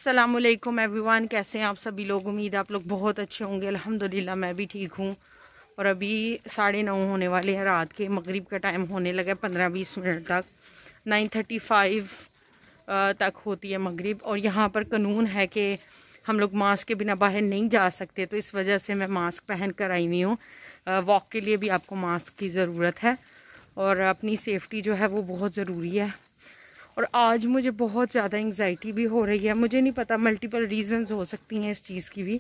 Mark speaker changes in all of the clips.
Speaker 1: अस्सलामुअलैकुम एवरीवन, कैसे हैं आप सभी लोग। उम्मीद है आप लोग बहुत अच्छे होंगे। अल्हम्दुलिल्लाह मैं भी ठीक हूँ। और अभी 9:30 होने वाले हैं रात के। मगरिब का टाइम होने लगा 15-20 मिनट तक। 9:35 तक होती है मगरिब। और यहाँ पर कानून है कि हम लोग मास्क के बिना बाहर नहीं जा सकते, तो इस वजह से मैं मास्क पहन कर आई हुई हूँ। वॉक के लिए भी आपको मास्क की ज़रूरत है और अपनी सेफ्टी जो है वो बहुत ज़रूरी है। और आज मुझे बहुत ज़्यादा एंग्जाइटी भी हो रही है। मुझे नहीं पता, मल्टीपल रीजंस हो सकती हैं इस चीज़ की भी।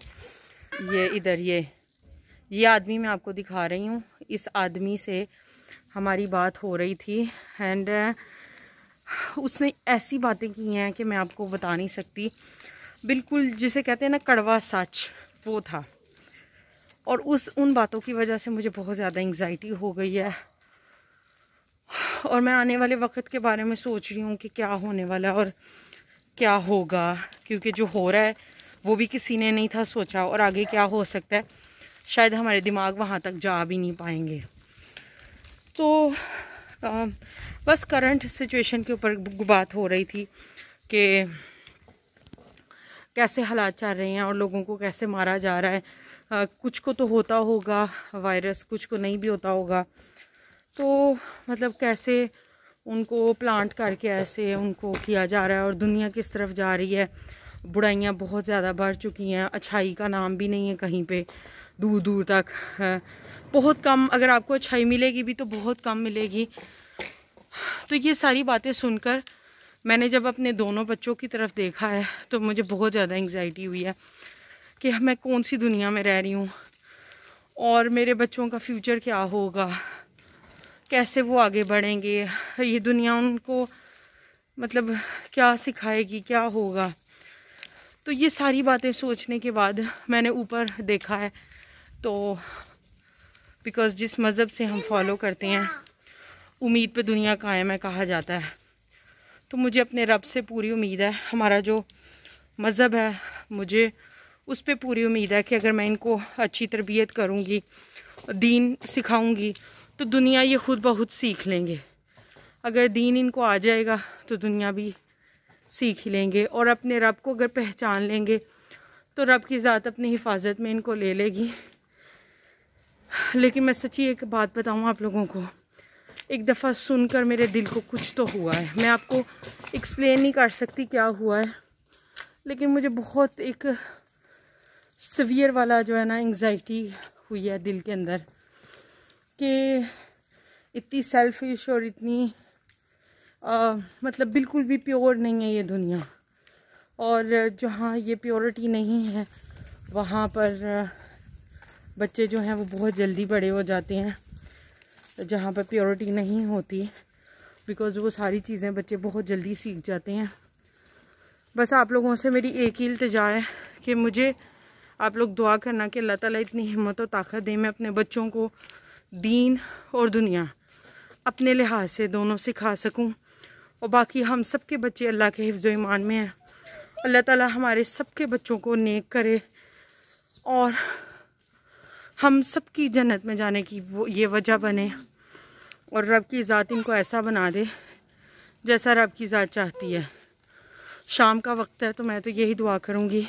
Speaker 1: ये इधर ये आदमी मैं आपको दिखा रही हूँ। इस आदमी से हमारी बात हो रही थी एंड उसने ऐसी बातें की हैं कि मैं आपको बता नहीं सकती। बिल्कुल जिसे कहते हैं ना कड़वा सच, वो था। और उन बातों की वजह से मुझे बहुत ज़्यादा एंग्जाइटी हो गई है। और मैं आने वाले वक्त के बारे में सोच रही हूँ कि क्या होने वाला है और क्या होगा, क्योंकि जो हो रहा है वो भी किसी ने नहीं था सोचा। और आगे क्या हो सकता है शायद हमारे दिमाग वहाँ तक जा भी नहीं पाएंगे। तो बस करंट सिचुएशन के ऊपर बात हो रही थी कि कैसे हालात चल रहे हैं और लोगों को कैसे मारा जा रहा है। कुछ को तो होता होगा वायरस, कुछ को नहीं भी होता होगा। तो मतलब कैसे उनको प्लांट करके ऐसे उनको किया जा रहा है और दुनिया किस तरफ जा रही है। बुराइयां बहुत ज़्यादा बढ़ चुकी हैं। अच्छाई का नाम भी नहीं है कहीं पे, दूर दूर तक है। बहुत कम, अगर आपको अच्छाई मिलेगी भी तो बहुत कम मिलेगी। तो ये सारी बातें सुनकर मैंने जब अपने दोनों बच्चों की तरफ देखा है तो मुझे बहुत ज़्यादा एंग्जाइटी हुई है कि मैं कौन सी दुनिया में रह रही हूँ और मेरे बच्चों का फ्यूचर क्या होगा, कैसे वो आगे बढ़ेंगे, ये दुनिया उनको मतलब क्या सिखाएगी, क्या होगा। तो ये सारी बातें सोचने के बाद मैंने ऊपर देखा है। तो बिकॉज़ जिस मज़हब से हम फॉलो करते हैं, उम्मीद पे दुनिया कायम है कहा जाता है। तो मुझे अपने रब से पूरी उम्मीद है। हमारा जो मज़हब है मुझे उस पर पूरी उम्मीद है कि अगर मैं इनको अच्छी तरबियत करूँगी, दीन सिखाऊँगी, तो दुनिया ये खुद ब खुद सीख लेंगे। अगर दीन इनको आ जाएगा तो दुनिया भी सीख ही लेंगे। और अपने रब को अगर पहचान लेंगे तो रब की ज़ात अपनी हिफाजत में इनको ले लेगी। लेकिन मैं सच्ची एक बात बताऊँ आप लोगों को, एक दफ़ा सुनकर मेरे दिल को कुछ तो हुआ है। मैं आपको एक्सप्लेन नहीं कर सकती क्या हुआ है, लेकिन मुझे बहुत एक सीवियर वाला जो है ना एंग्जाइटी हुई है दिल के अंदर कि इतनी सेल्फिश और इतनी मतलब बिल्कुल भी प्योर नहीं है ये दुनिया। और जहाँ ये प्योरिटी नहीं है वहाँ पर बच्चे जो हैं वो बहुत जल्दी बड़े हो जाते हैं। जहाँ पर प्योरिटी नहीं होती, बिकॉज़ वो सारी चीज़ें बच्चे बहुत जल्दी सीख जाते हैं। बस आप लोगों से मेरी एक ही इल्तिजा है कि मुझे आप लोग दुआ करना कि अल्लाह ताला इतनी हिम्मत और ताकत दे मैं अपने बच्चों को दीन और दुनिया अपने लिहाज से दोनों सिखा सकूं। और बाकी हम सब के बच्चे अल्लाह के हिफ्ज़ ईमान में हैं। अल्लाह ताला हमारे सब के बच्चों को नेक करे और हम सब की जन्नत में जाने की वो ये वजह बने। और रब की ज़ात इनको ऐसा बना दे जैसा रब की ज़ात चाहती है। शाम का वक्त है तो मैं तो यही दुआ करूँगी,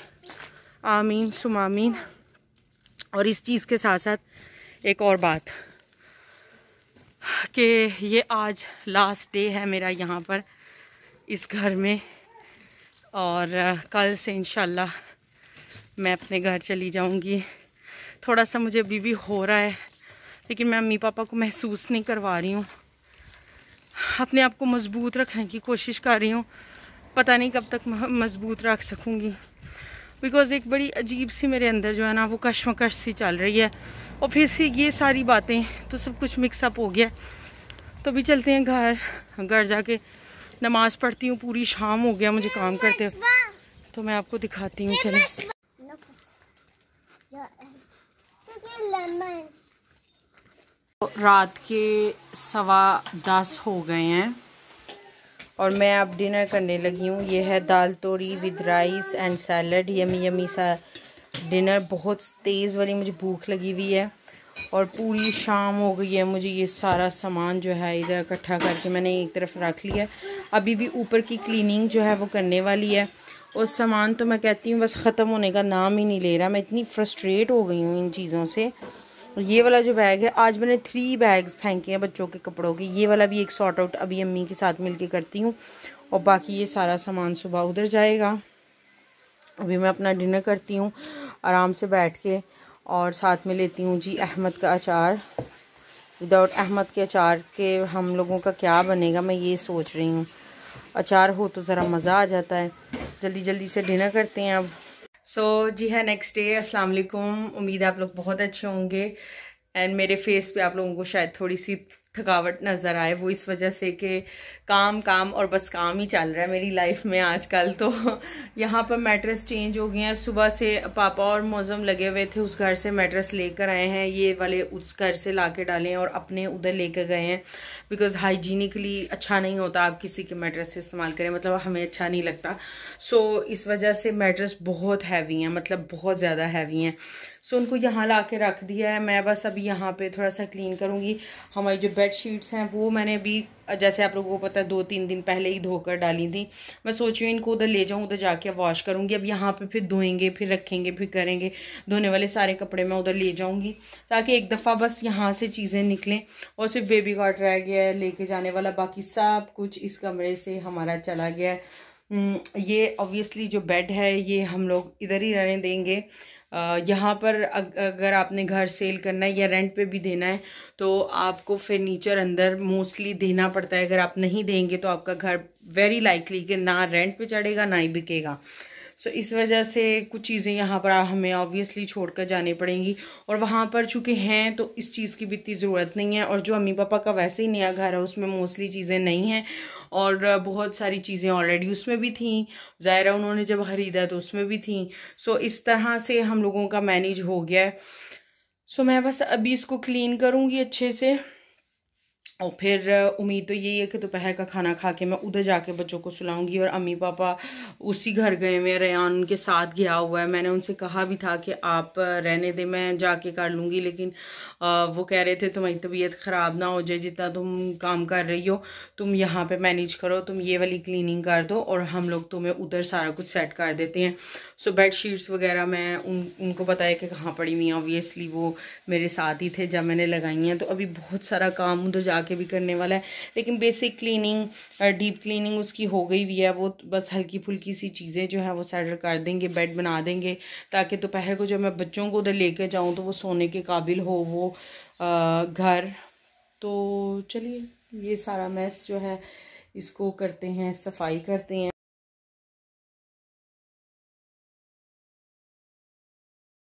Speaker 1: आमीन सुम आमीन। और इस चीज़ के साथ साथ एक और बात कि ये आज लास्ट डे है मेरा यहाँ पर इस घर में। और कल से इंशाल्लाह मैं अपने घर चली जाऊँगी। थोड़ा सा मुझे अभी भी हो रहा है, लेकिन मैं मम्मी पापा को महसूस नहीं करवा रही हूँ। अपने आप को मज़बूत रखने की कोशिश कर रही हूँ। पता नहीं कब तक मज़बूत रख सकूँगी, बिकॉज़ एक बड़ी अजीब सी मेरे अंदर जो है ना वो कश्मकश सी चल रही है। और फिर से ये सारी बातें तो सब कुछ मिक्सअप हो गया। तो भी चलते हैं घर जाके नमाज़ पढ़ती हूँ। पूरी शाम हो गया मुझे काम करते हुए, तो मैं आपको दिखाती हूँ। चलें। रात के 10:15 हो गए हैं और मैं अब डिनर करने लगी हूँ। ये है दाल तोड़ी with rice and salad. Yummy yummy सा डिनर, बहुत तेज़ वाली मुझे भूख लगी हुई है। और पूरी शाम हो गई है। मुझे ये सारा सामान जो है इधर इकट्ठा करके मैंने एक तरफ रख लिया है। अभी भी ऊपर की क्लीनिंग जो है वो करने वाली है। और सामान तो मैं कहती हूँ बस ख़त्म होने का नाम ही नहीं ले रहा। मैं इतनी फ्रस्ट्रेट हो गई हूँ इन चीज़ों से। ये वाला जो बैग है, आज मैंने 3 बैग्स फेंके हैं बच्चों के कपड़ों के। ये वाला भी एक सॉर्ट आउट अभी अम्मी के साथ मिलके करती हूँ, और बाकी ये सारा सामान सुबह उधर जाएगा। अभी मैं अपना डिनर करती हूँ आराम से बैठ के, और साथ में लेती हूँ जी अहमद का अचार। विदाउट अहमद के अचार के हम लोगों का क्या बनेगा, मैं ये सोच रही हूँ। अचार हो तो ज़रा मज़ा आ जाता है। जल्दी जल्दी से डिनर करते हैं अब। जी है, नेक्स्ट डे। अस्सलाम वालेकुम। उम्मीद है आप लोग बहुत अच्छे होंगे। एंड मेरे फेस पे आप लोगों को शायद थोड़ी सी थकावट नज़र आए, वो इस वजह से कि काम काम और बस काम ही चल रहा है मेरी लाइफ में आजकल। तो यहाँ पर मैट्रेस चेंज हो गए हैं। सुबह से पापा और मौज़म लगे हुए थे, उस घर से मैट्रेस लेकर आए हैं, ये वाले उस घर से ला के डाले हैं और अपने उधर लेकर गए हैं। बिकॉज़ हाइजीनिकली अच्छा नहीं होता आप किसी के मैट्रेस से इस्तेमाल करें, मतलब हमें अच्छा नहीं लगता। इस वजह से मैट्रेस बहुत हैवी हैं, मतलब बहुत ज़्यादा हैवी हैं। उनको यहाँ ला के रख दिया है। मैं बस अभी यहाँ पे थोड़ा सा क्लीन करूँगी। हमारी जो बेड शीट्स हैं वो मैंने अभी, जैसे आप लोगों को पता है, 2-3 दिन पहले ही धोकर डाली थी। मैं सोच रही हूँ इनको उधर ले जाऊँ, उधर जाके वॉश करूँगी। अब यहाँ पे फिर धोएंगे, फिर रखेंगे, फिर करेंगे। धोने वाले सारे कपड़े मैं उधर ले जाऊँगी, ताकि एक दफ़ा बस यहाँ से चीज़ें निकलें। और सिर्फ बेबी कॉट रह गया है लेके जाने वाला, बाकी सब कुछ इस कमरे से हमारा चला गया है। ये ऑब्वियसली जो बेड है ये हम लोग इधर ही रहने देंगे। यहाँ पर अगर आपने घर सेल करना है या रेंट पे भी देना है तो आपको फर्नीचर अंदर मोस्टली देना पड़ता है। अगर आप नहीं देंगे तो आपका घर वेरी लाइकली कि ना रेंट पे चढ़ेगा ना ही बिकेगा। इस वजह से कुछ चीज़ें यहाँ पर हमें ऑब्वियसली छोड़कर जानी पड़ेंगी। और वहाँ पर चूँकि हैं तो इस चीज़ की भी इतनी ज़रूरत नहीं है। और जो अम्मी पापा का वैसे ही नया घर है उसमें मोस्टली चीज़ें नहीं हैं, और बहुत सारी चीज़ें ऑलरेडी उसमें भी थी। ज़ाहिर है उन्होंने जब ख़रीदा तो उसमें भी थी। इस तरह से हम लोगों का मैनेज हो गया है। मैं बस अभी इसको क्लीन करूँगी अच्छे से, और फिर उम्मीद तो यही है कि दोपहर का खाना खा के मैं उधर जाके बच्चों को सुलाऊंगी। और अम्मी पापा उसी घर गए हुए, रेयान उनके साथ गया हुआ है। मैंने उनसे कहा भी था कि आप रहने दे, मैं जाके कर लूँगी, लेकिन वो कह रहे थे तुम्हारी तबीयत ख़राब ना हो जाए, जितना तुम काम कर रही हो तुम यहाँ पे मैनेज करो, तुम ये वाली क्लीनिंग कर दो और हम लोग तुम्हें उधर सारा कुछ सेट कर देते हैं। बेड शीट्स वगैरह मैं उनको बताया कि कहाँ पड़ी हुई हैं। ऑब्वियसली वो मेरे साथ ही थे जब मैंने लगाई हैं। तो अभी बहुत सारा काम उधर जाके भी करने वाला है, लेकिन बेसिक क्लीनिंग, डीप क्लीनिंग उसकी हो गई भी है। वो बस हल्की फुल्की सी चीज़ें जो है वो सेटल कर देंगे, बेड बना देंगे, ताकि दोपहर को जब मैं बच्चों को उधर लेकर जाऊँ तो वो सोने के काबिल हो वो घर। तो चलिए ये सारा मैस जो है इसको करते हैं, सफाई करते हैं।